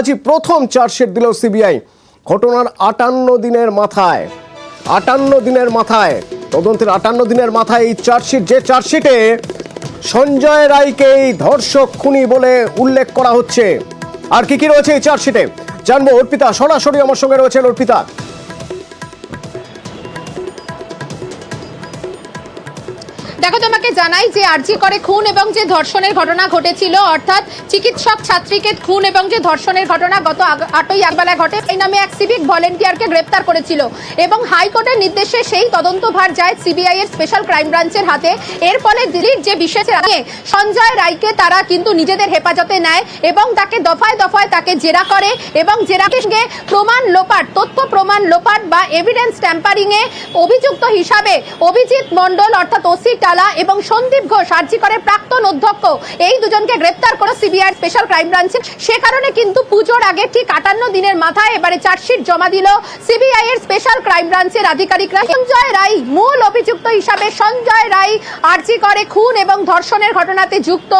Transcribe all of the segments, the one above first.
আজই প্রথম চার্জশিট দিল সিবিআই। ঘটনার 58 দিনের মাথায় তদন্তের 58 দিনের মাথায় এই চার্জশিট, যে চার্জশিটে সঞ্জয় রায়কেই ধর্ষক খুনি বলে উল্লেখ করা হচ্ছে। আর কি কি রয়েছে এই চার্জশিটে জানবো। অর্পিতা সরাসরি আমার সঙ্গে রয়েছেন। অর্পিতা, দেখো, তোমাকে জানাই যে আরজি করে খুন এবং যে ধর্ষণের ঘটনা ঘটেছিল, অর্থাৎ চিকিৎসক ছাত্রীকে খুন এবং যে ধর্ষণের ঘটনা গত 8ই আগবেলায় ঘটে, এই নামে এক সিভিক ভলেন্টিয়ারকে গ্রেপ্তার করেছিল এবং হাইকোর্টের নির্দেশে সেই তদন্তভার যায় সিবিআই এর স্পেশাল ক্রাইম ব্রাঞ্চের হাতে। এর ফলে দিল্লির যে বিশেষ রায়ে সঞ্জয় রায়কে তারা কিন্তু নিজেদের হেফাজতে নেয় এবং তাকে দফায় দফায় তাকে জেরা করে এবং জেরাকে প্রমাণ লোপাট, তথ্য প্রমাণ লোপাট বা এভিডেন্স ট্যাম্পারিং এ অভিযুক্ত হিসাবে অভিজিৎ মণ্ডল অর্থাৎ ওসি টালা এবং সন্দীপ ঘোষ আরজি করে প্রাক্তন অধ্যক্ষ, এই দুজনকে গ্রেপ্তার করে সিবিআই স্পেশাল ক্রাইম ব্রাঞ্চে। সে কারণে কিন্তু পুজোর আগে ঠিক 58 দিনের মাথায় এবারে চার্জশিট জমা দিল সিবিআই এর স্পেশাল ক্রাইম ব্রাঞ্চের আধিকারিকরা। সঞ্জয় রায় মূল অভিযুক্ত হিসাবে সঞ্জয় রায় আরজি করে খুন এবং ধর্ষণের ঘটনাতে যুক্ত,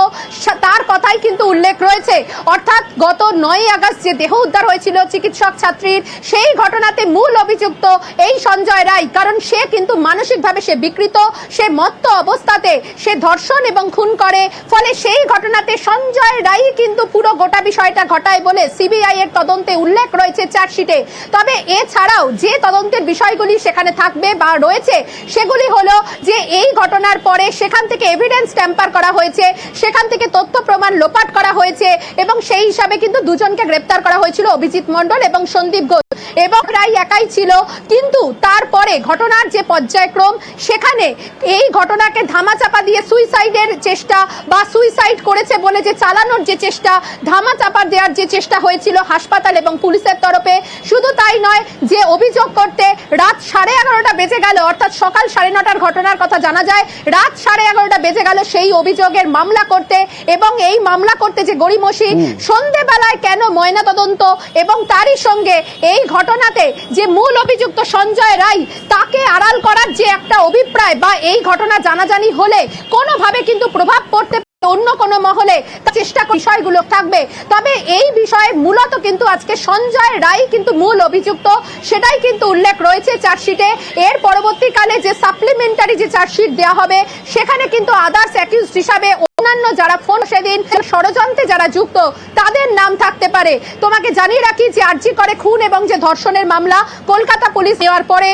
তার কথাই কিন্তু উল্লেখ রয়েছে। অর্থাৎ গত 9ই আগস্ট যে দেহ উদ্ধার হয়েছিল চিকিৎসক ছাত্রীর, সেই ঘটনাতে মূল অভিযুক্ত এই সঞ্জয় রায়। কারণ সে কিন্তু মানসিকভাবে সে বিকৃত, সে মত্ত অবস্থাতে সে ধর্ষণ এবং খুন করে, ফলে সেই ঘটনাতে সঞ্জয় রায় কিন্তু পুরো গোটা বিষয়টা ঘটায় বলে সিবিআই এর তদন্তে উল্লেখ রয়েছে চার্জশিটে। তবে এছাড়াও যে তদন্তের বিষয়গুলি সেখানে থাকবে বা রয়েছে সেগুলি হলো যে এই ঘটনার পরে সেখান থেকে এভিডেন্স ট্যাম্পার করা হয়েছে, সেখান থেকে তথ্য প্রমাণ লোপাট করা হয়েছে এবং সেই হিসাবে কিন্তু দুজনকে গ্রেপ্তার করা হয়েছিল, অভিজিৎ মণ্ডল এবং সন্দীপ ঘোষ। এবং রায় একাই ছিল, কিন্তু তারপরে ঘটনার যে পর্যায়ক্রম, সেখানে এই ঘটনাকে ধামাচাপা দিয়ে সুইসাইডের চেষ্টা বা সুইসাইড করেছে বলে যে চালানোর যে চেষ্টা, ধামাচাপা দেওয়ার যে চেষ্টা হয়েছিল হাসপাতাল এবং পুলিশের তরফে। শুধু তাই নয়, যে অভিযোগ করতে রাত 11:30 বেজে গেল, অর্থাৎ সকাল 9:30 ঘটনার কথা জানা যায়, রাত 11:30 বেজে গেল সেই অভিযোগের মামলা করতে। এবং এই মামলা করতে যে গড়িমসি, সন্ধ্যেবেলায় কেন ময়নাতদন্ত এবং তারই সঙ্গে এই ঘটনাতে যে মূল অভিযুক্ত সঞ্জয় রায়, তাকে আড়াল করার যে একটা অভিপ্রায় বা এই ঘটনা জানাজানি হলে কোনোভাবে কিন্তু প্রভাব পড়তে অন্য কোন মহলে চেষ্টা বিষয়গুলো থাকবে। তবে এই বিষয়ে মূলত কিন্তু আজকে সঞ্জয় রায় কিন্তু মূল অভিযুক্ত, সেটাই কিন্তু উল্লেখ রয়েছে চার্জশিটে। এর পরবর্তীকালে যে সাপ্লিমেন্টারি যে চার্জশিট দেওয়া হবে, সেখানে কিন্তু আদার্স অ্যাকিউজড হিসাবে অন্যান্য যারা ফোন সেদিন ষড়যন্ত্রে যারা যুক্ত তাদের নাম থাকতে পারে। তোমাকে জানিয়ে রাখি যে আরজি করে খুন এবং যে ধর্ষণের মামলা কলকাতা পুলিশ নেওয়ার পরে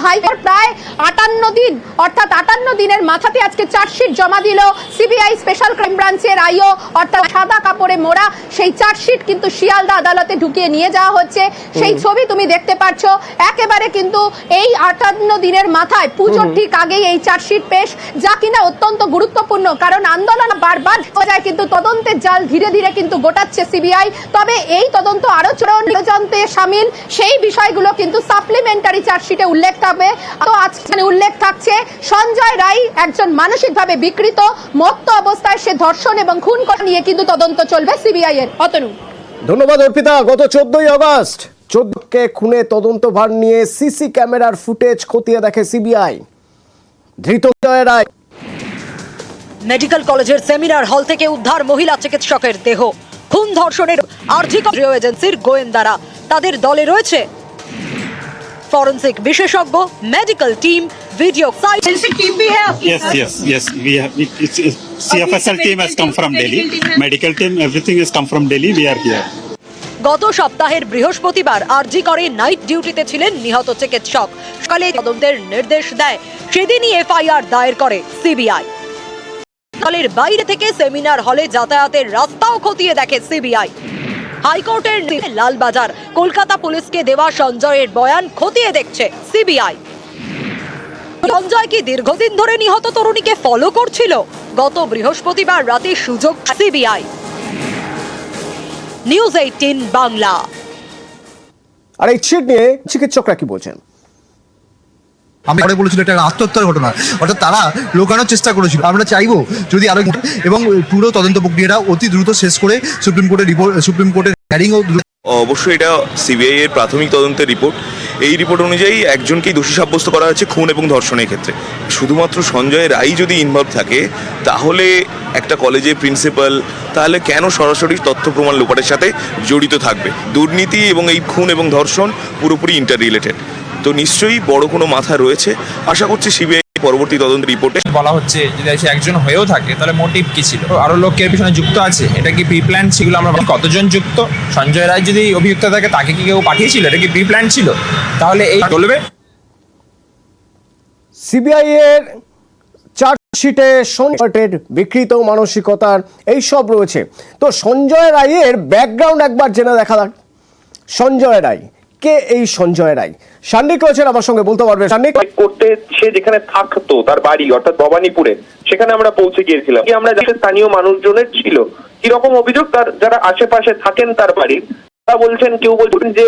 হাইকোর্ট প্রায় 58 দিন, অর্থাৎ 58 দিনের মাথাতে আজকে চার্জশিট জমা দিল সিবিআই স্পেশাল ক্রাইম ব্রাঞ্চের আইও, অর্থাৎ সাদা কাপড়ে মোড়া সেই চার্জশিট কিন্তু শিয়ালদা আদালতে ঢুকিয়ে নিয়ে যাওয়া হচ্ছে। সেই ছবি তুমি দেখতে পাচ্ছ। একেবারে কিন্তু এই 58 দিনের মাথায় পুজোর ঠিক আগেই এই চার্জশিট পেশ, যা কিনা অত্যন্ত গুরুত্বপূর্ণ। কারণ আন্দোলন বারবার যায়, কিন্তু তদন্তের জাল ধীরে ধীরে কিন্তু গোটাচ্ছে সিবিআই। তবে এই তদন্ত আরো ষড়যন্ত্রে সামিল সেই বিষয়গুলো কিন্তু সাপ্লিমেন্টারি চার্জশিটে উল্লেখ থাকবে। তো আজকে উল্লেখ থাকছে সঞ্জয় রায় একজন মানসিকভাবে বিকৃত, মত্ত অবস্থায় সে ধর্ষণ এবং খুন করে নিয়ে কিন্তু তদন্ত চলবে সিবিআই এর। অতনু, ধন্যবাদ অর্পিতা। গত 14ই আগস্ট 14কে খুনে তদন্তভার নিয়ে সিসি ক্যামেরার ফুটেজ খতিয়ে দেখে সিবিআই। ধৃত সঞ্জয় রায়। মেডিকেল কলেজের সেমিনার হল থেকে উদ্ধার মহিলা চিকিৎসকের দেহ। খুন ধর্ষণের আরজি করে এজেন্সির গোয়েন্দারা, তাদের দলে রয়েছে ফরেন্সিক বিশেষজ্ঞ, medical team, video site. Forensic team भी है आपके साथ? Yes. We have. CFSL team has come from Delhi. Medical team, everything has come from Delhi. We are here. গত সপ্তাহের বৃহস্পতিবার আরজি করে নাইট ডিউটিতে ছিলেন নিহত চিকিৎসক। সকালে তদন্তের নির্দেশ দেয়, সেদিনই এফআইআর দায়ের করে সিবিআই। দলের বাইরে থেকে সেমিনার হলে যাতায়াতের রাস্তাও খতিয়ে দেখে সিবিআই। হাইকোর্টের লালবাজার কলকাতা পুলিশকে দেওয়া সঞ্জয়ের বয়ান খতিয়ে দেখছে সিবিআই। সঞ্জয় কি দীর্ঘদিন ধরে নিহত তরুণীকে ফলো করছিল? গত বৃহস্পতিবার রাতে সুযোগ সিবিআই। নিউজ 18 বাংলা। আর এই চিট নিয়ে চিকিৎসকরা কি বলছেন? আমি পরে বলেছিল এটা আত্মহত্যার ঘটনা, অর্থাৎ তারা লুকানোর চেষ্টা করেছিল। আমরা চাইবো যদি আরো এবং পুরো তদন্ত প্রক্রিয়াটা অতি দ্রুত শেষ করে সুপ্রিম কোর্টের হিয়ারিং ও অবশ্যই এটা সিবিআই এর প্রাথমিক তদন্তের রিপোর্ট এই রিপোর্ট অনুযায়ী একজনকেই দোষী সাব্যস্ত করা হয়েছে খুন এবং ধর্ষণের ক্ষেত্রে। শুধুমাত্র সঞ্জয় রায় যদি ইনভলভ থাকে তাহলে একটা কলেজের প্রিন্সিপাল তাহলে কেন সরাসরি তথ্য প্রমাণ লোপাটের সাথে জড়িত থাকবে? দুর্নীতি এবং এই খুন এবং ধর্ষণ পুরোপুরি ইন্টার রিলেটেড। তো নিশ্চয়ই বড় কোনো মাথা রয়েছে। আশা করছি সিবিআই পরবর্তী তদন্ত রিপোর্টে বলা হচ্ছে যদি সে একজন হয়েও থাকে তাহলে মোটিভ কি ছিল, আরো লোকের পিছনে যুক্ত আছে, এটা কি প্রি প্ল্যান ছিল? আমরা কতজন যুক্ত? সঞ্জয় রায় যদি অভিযুক্ত থাকে তাকে কি কেউ পাঠিয়েছিল? এটা কি প্রি প্ল্যান ছিল? তাহলে এই চলবে? সিবিআই এর চার্জশিটে সঞ্জয়ের বিকৃত মানসিকতার এইসব রয়েছে। তো সঞ্জয় রায়ের ব্যাকগ্রাউন্ড একবার জেনে দেখা যাক। সঞ্জয় রায় কে? এই সঞ্জয় রায় সান্নিক রয়েছেন আমার সঙ্গে, বলতে পারবে সান্নিক? করতে সে যেখানে থাকতো তার বাড়ি অর্থাৎ ভবানীপুরে, সেখানে আমরা পৌঁছে গিয়েছিলাম। কি আমরা যাতে স্থানীয় মানুষজনের ছিল কিরকম অভিযোগ, তার যারা আশেপাশে থাকেন তার বাড়ির, তারা বলছেন, কেউ বলছেন যে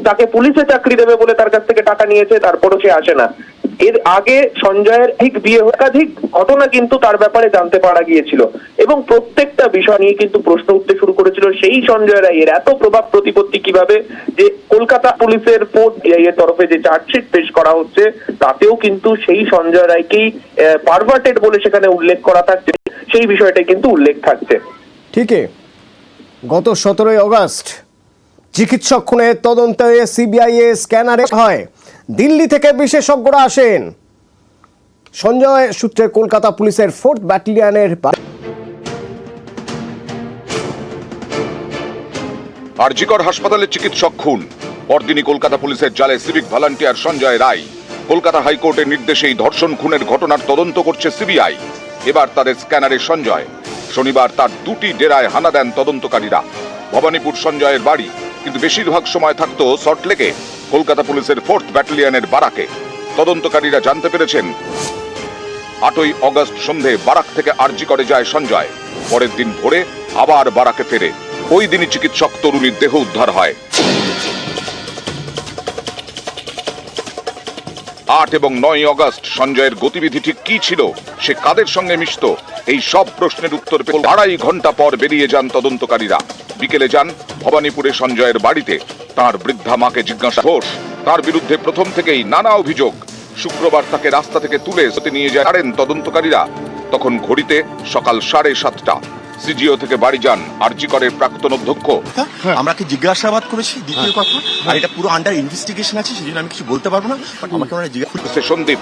তাকে পুলিশে চাকরি দেবে বলে তার কাছ থেকে টাকা নিয়েছে, তারপরও সে আসে না। এর আগে সঞ্জয়ের বিয়ে একাধিক ঘটনা কিন্তু তার ব্যাপারে জানতে পারা গিয়েছিল এবং প্রত্যেকটা বিষয় নিয়ে কিন্তু প্রশ্ন উঠতে শুরু করেছিল সেই সঞ্জয় রায়ের এত প্রভাব প্রতিপত্তি কিভাবে, যে কলকাতা পুলিশের সিবিআই এর তরফে যে চার্জশিট পেশ করা হচ্ছে তাতেও কিন্তু সেই সঞ্জয় রায়কেই পারভার্টেড বলে সেখানে উল্লেখ করা থাকছে, সেই বিষয়টাই কিন্তু উল্লেখ থাকছে। ঠিকই, গত 17 আগস্ট চিকিৎসক খুনের তদন্তে সিবিআই এ স্ক্যানারে হয়। দিল্লি থেকে বিশেষজ্ঞরা আসেন। সঞ্জয় সূত্রে কলকাতা পুলিশের 4th ব্যাটালিয়নের আরজিকর হাসপাতালে চিকিৎসক খুন, পরদিনই কলকাতা পুলিশের জালে সিভিক ভলান্টিয়ার সঞ্জয় রায়। কলকাতা হাইকোর্টের নির্দেশেই ধর্ষণ খুনের ঘটনার তদন্ত করছে সিবিআই। এবার তাদের স্ক্যানারে সঞ্জয়। শনিবার তার 2টি ডেরায় হানা দেন তদন্তকারীরা। ভবানীপুর সঞ্জয়ের বাড়ি, কিন্তু বেশিরভাগ সময় থাকতো সল্টলেকে, কলকাতা পুলিশের 4th ব্যাটালিয়নের বারাকে। তদন্তকারীরা জানতে পেরেছেন 8ই আগস্ট সন্ধে বারাক থেকে আরজি করে যায় সঞ্জয়। পরের দিন ভোরে আবার বারাকে ফেরে। ওই দিনই চিকিৎসক তরুণীর দেহ উদ্ধার হয়। 8 এবং 9 আগস্ট সঞ্জয়ের গতিবিধি ঠিক কি ছিল, সে কাদের সঙ্গে মিশত, এই সব প্রশ্নের উত্তর পেয়ে 2.5 ঘন্টা পর বেরিয়ে যান তদন্তকারীরা। বিকেলে যান ভবানীপুরে সঞ্জয়ের বাড়িতে। তার বৃদ্ধা মাকে জিজ্ঞাসা ঘোষ। তার বিরুদ্ধে প্রথম থেকেই নানা অভিযোগ। শুক্রবার তাকে রাস্তা থেকে তুলে নিয়ে যান তদন্তকারীরা। তখন ঘড়িতে সকাল 7:30। সিজিও থেকে বাড়ি যান আরজি করের প্রাক্তন অধ্যক্ষ। আমরা কি জিজ্ঞাসাবাদ করেছি, দ্বিতীয় কথা, আর এটা পুরো আন্ডার ইনভেস্টিগেশন আছে, সেজন্য আমি কিছু বলতে পারবো না। আমাকে আমরা জিজ্ঞাসা সন্দীপ,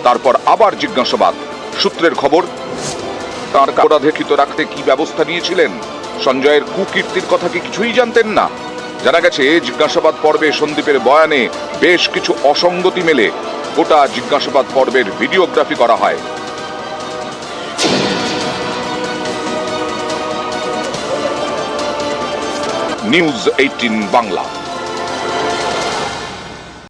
তারপর আবার জিজ্ঞাসাবাদ। সূত্রের খবর, তার অপরাধীকৃত রাখতে কি ব্যবস্থা নিয়েছিলেন? সঞ্জয়ের কুকীর্তির কথা কি কিছুই জানতেন না? জানা গেছে জিজ্ঞাসাবাদ পর্বে সন্দীপের বয়ানে বেশ কিছু অসঙ্গতি মেলে। গোটা জিজ্ঞাসাবাদ পর্বের ভিডিওগ্রাফি করা হয়। নিউজ 18 বাংলা।